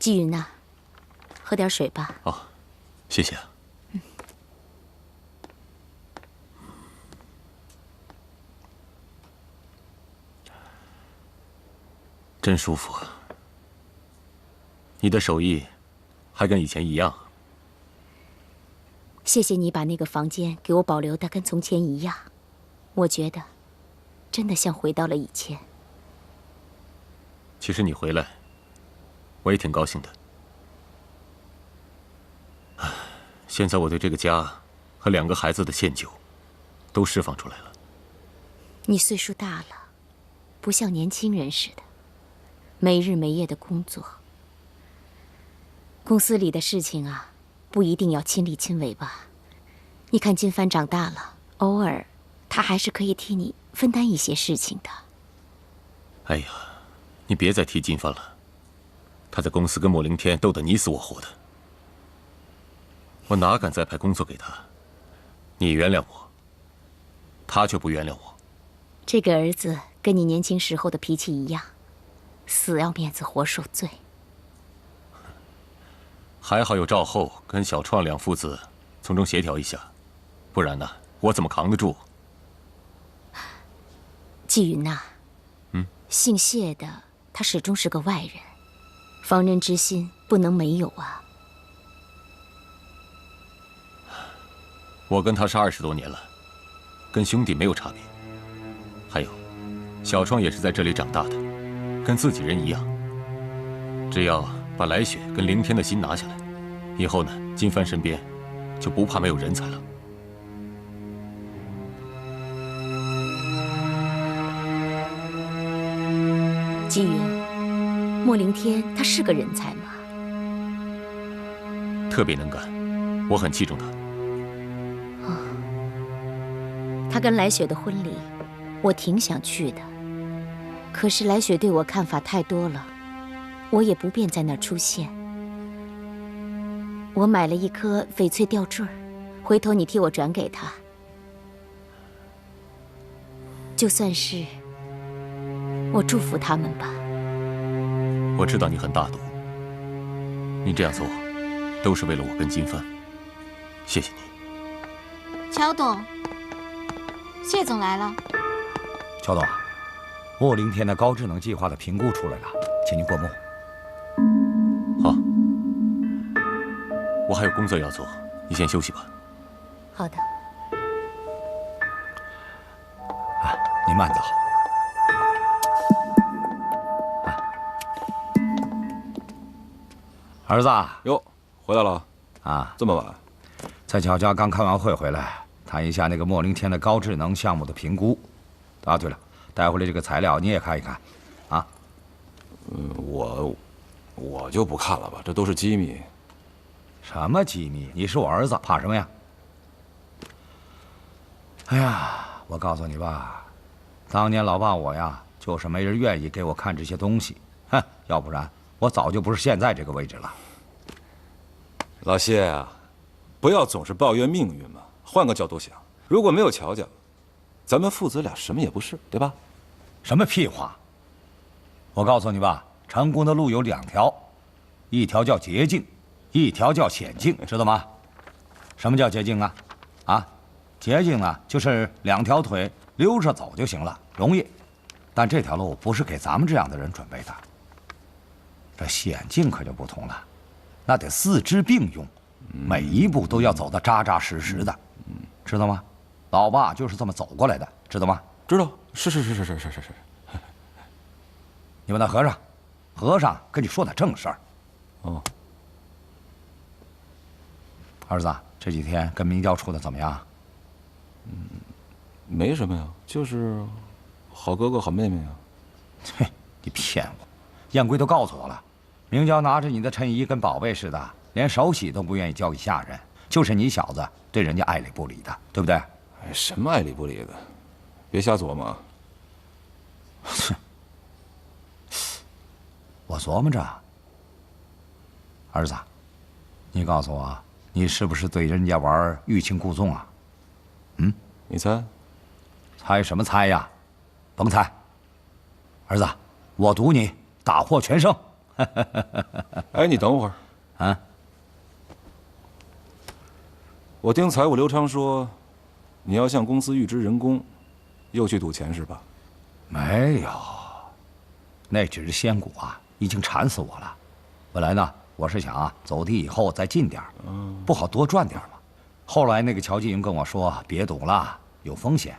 季云呐，喝点水吧。哦，谢谢啊。真舒服啊！你的手艺还跟以前一样。谢谢你把那个房间给我保留的跟从前一样，我觉得真的像回到了以前。其实你回来，我也挺高兴的。现在我对这个家和2个孩子的歉疚，都释放出来了。你岁数大了，不像年轻人似的，没日没夜的工作。公司里的事情啊，不一定要亲力亲为吧？你看金帆长大了，偶尔他还是可以替你分担一些事情的。哎呀，你别再提金帆了，他在公司跟莫凌天斗得你死我活的，我哪敢再派工作给他？你原谅我，他却不原谅我。这个儿子跟你年轻时候的脾气一样，死要面子活受罪。还好有赵后跟小创2父子从中协调一下，不然呢，我怎么扛得住？季云呐，姓谢的他始终是个外人，防人之心不能没有啊。我跟他是20多年了，跟兄弟没有差别。还有，小创也是在这里长大的，跟自己人一样。只要把来雪跟凌天的心拿下来，以后呢，金帆身边就不怕没有人才了。季云，莫凌天他是个人才吗？特别能干，我很器重他。他跟来雪的婚礼，我挺想去的，可是来雪对我看法太多了，我也不便在那儿出现。我买了一颗翡翠吊坠，回头你替我转给他，就算是我祝福他们吧。我知道你很大度，你这样做都是为了我跟金帆，谢谢你。乔董，谢总来了。乔董，莫凌天的高智能计划的评估出来了，请您过目。好，我还有工作要做，你先休息吧。好的。您慢走。儿子哟，回来了啊，这么晚？在乔家刚开完会回来，谈一下那个莫凌天的高智能项目的评估。啊，对了，带回来这个材料你也看一看，啊。我就不看了吧，这都是机密。什么机密？你是我儿子，怕什么呀？哎呀，我告诉你吧，当年老爸我呀，就是没人愿意给我看这些东西，哼，要不然我早就不是现在这个位置了。老谢啊，不要总是抱怨命运嘛，换个角度想，如果没有乔家，咱们父子俩什么也不是，对吧？什么屁话！我告诉你吧，成功的路有2条，一条叫捷径，一条叫险境，知道吗？什么叫捷径啊？啊，捷径呢，就是2条腿溜着走就行了，容易。但这条路不是给咱们这样的人准备的。这险境可就不同了，那得4肢并用，每一步都要走得扎扎实实的，知道吗？老爸就是这么走过来的，知道吗？知道，是。你问那和尚，和尚跟你说点正事儿。哦，儿子，这几天跟明娇处的怎么样？没什么呀，就是好哥哥好妹妹啊。嘿，你骗我！燕归都告诉我了，明娇拿着你的衬衣跟宝贝似的，连手洗都不愿意交给下人，就是你小子对人家爱理不理的，对不对？哎，什么爱理不理的，别瞎琢磨啊。哼，我琢磨着，儿子，你告诉我，你是不是对人家玩欲擒故纵啊？你猜？猜什么猜呀？甭猜。儿子，我赌你大获全胜哎，你等会儿啊！我听财务刘昌说，你要向公司预支人工，又去赌钱是吧？没有，那只是仙股啊，已经馋死我了。本来呢，我是想啊，走地以后再进点儿，不好多赚点嘛。后来那个乔继云跟我说，别赌了，有风险。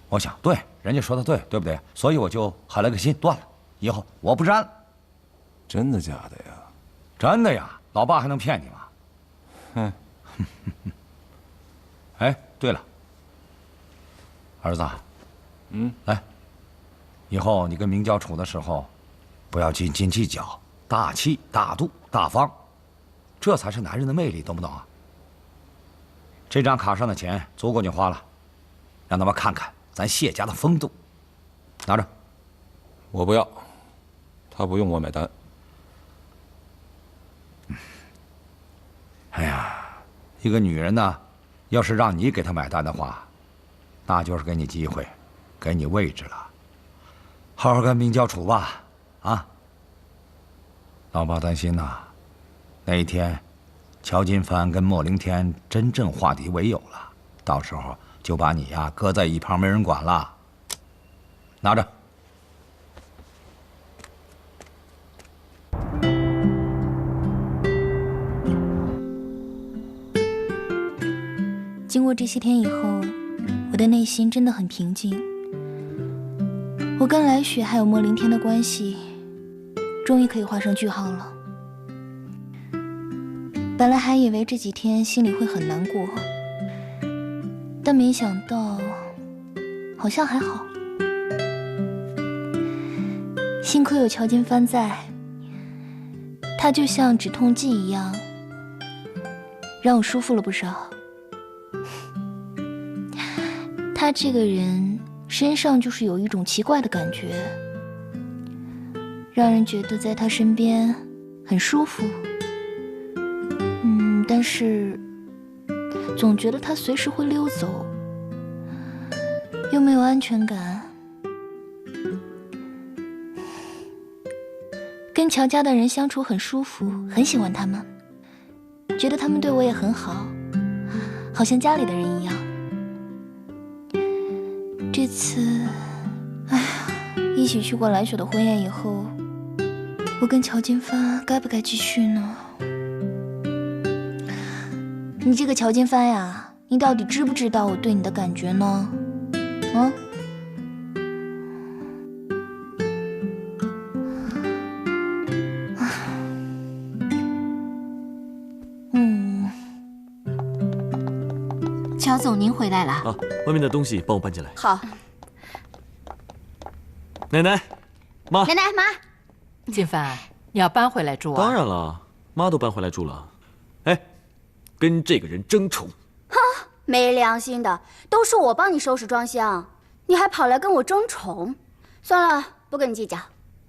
我想，对，人家说的对，对不对？所以我就狠了个心，断了，以后我不沾了。真的假的呀？真的呀，老爸还能骗你吗？哼。哎，对了，儿子，来，以后你跟明教处的时候，不要斤斤计较，大气、大度、大方，这才是男人的魅力，懂不懂啊？这张卡上的钱足够你花了，让他们看看咱谢家的风度。拿着。我不要，他不用我买单。哎呀，一个女人呢，要是让你给她买单的话，那就是给你机会，给你位置了。好好跟明教处吧，啊！老爸担心呐，那一天，乔金帆跟莫凌天真正化敌为友了，到时候就把你呀搁在一旁没人管了。拿着。经过这些天以后，我的内心真的很平静。我跟来雪还有莫凌天的关系，终于可以画上句号了。本来还以为这几天心里会很难过，但没想到，好像还好。幸亏有乔金帆在，他就像止痛剂一样，让我舒服了不少。他这个人身上就是有一种奇怪的感觉，让人觉得在他身边很舒服。但是总觉得他随时会溜走，又没有安全感。跟乔家的人相处很舒服，很喜欢他们，觉得他们对我也很好，好像家里的人一样。这次，哎呀，一起去过来雪的婚宴以后，我跟乔金帆该不该继续呢？你这个乔金帆呀，你到底知不知道我对你的感觉呢？啊？乔总，您回来了。啊，外面的东西帮我搬进来。好。奶奶，妈，奶奶妈，金帆，你要搬回来住啊？当然了，妈都搬回来住了。哎，跟这个人争宠。哼，没良心的，都是我帮你收拾装箱，你还跑来跟我争宠。算了，不跟你计较。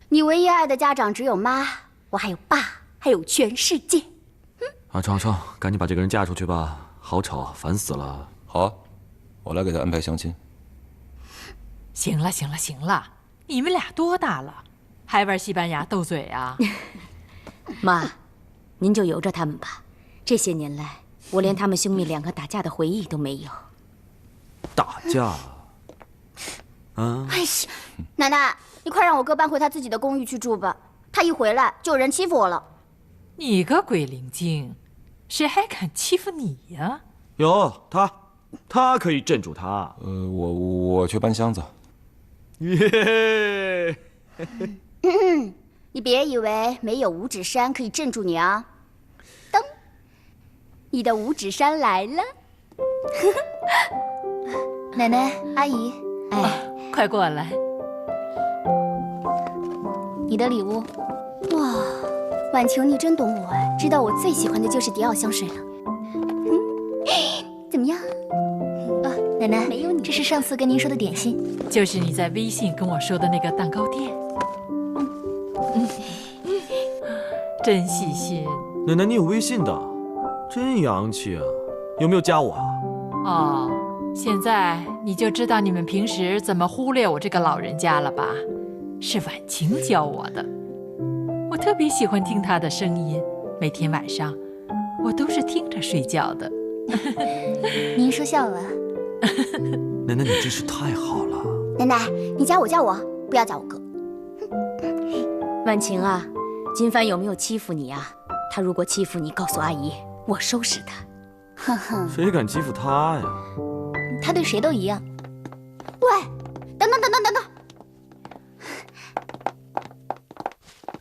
你唯一爱的家长只有妈，我还有爸，还有全世界。阿昌，赶紧把这个人嫁出去吧。好吵，烦死了！好啊，我来给他安排相亲。行了，你们俩多大了，还玩西班牙斗嘴啊？妈，您就由着他们吧。这些年来，我连他们兄妹两个打架的回忆都没有。打架？啊！哎呀，奶奶，你快让我哥搬回他自己的公寓去住吧。他一回来就有人欺负我了。你个鬼灵精！谁还敢欺负你呀？有他可以镇住他。我去搬箱子。耶！你别以为没有五指山可以镇住你啊！噔，你的五指山来了。奶奶、阿姨，快过来。你的礼物。哇，婉晴你真懂我哎，知道我最喜欢的就是迪奥香水了。怎么样？奶奶，没有你，这是上次跟您说的点心，就是你在微信跟我说的那个蛋糕店。真细心。奶奶，你有微信的，真洋气啊！有没有加我啊？哦，现在你就知道你们平时怎么忽略我这个老人家了吧？是婉晴教我的。我特别喜欢听他的声音，每天晚上我都是听着睡觉的。您说笑了。奶奶，你真是太好了。奶奶，你叫我，不要叫我哥。婉晴啊，金帆有没有欺负你啊？他如果欺负你，告诉阿姨，我收拾他。哼哼，谁敢欺负他呀？他对谁都一样。喂，等等，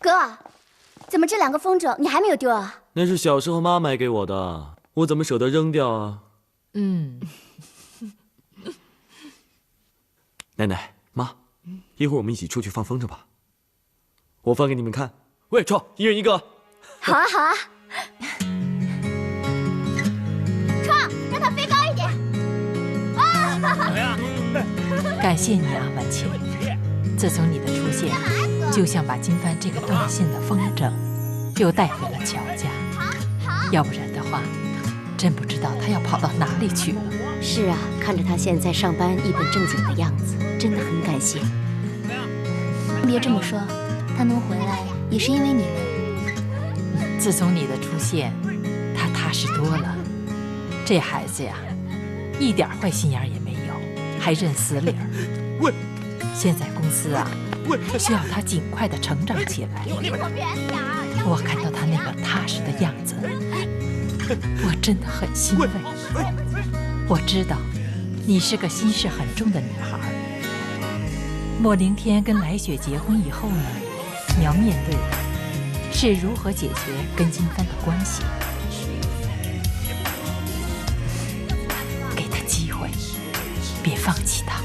哥，怎么这2个风筝你还没有丢啊？那是小时候妈买给我的，我怎么舍得扔掉啊？奶奶妈，一会儿我们一起出去放风筝吧。我放给你们看。喂，创，一人一个。好啊。创，让它飞高一点。感谢你啊，婉晴。自从你的出现，就像把金帆这个断线的风筝又带回了乔家。要不然的话，真不知道他要跑到哪里去了。是啊，看着他现在上班一本正经的样子，真的很感谢。别这么说，他能回来也是因为你们。自从你的出现，他踏实多了。这孩子呀，一点坏心眼也没有，还认死理儿。喂，现在公司啊，需要他尽快的成长起来。我看到他那个踏实的样子，我真的很欣慰。我知道，你是个心事很重的女孩。莫凌天跟来雪结婚以后呢，你要面对的是如何解决跟金帆的关系。给他机会，别放弃他。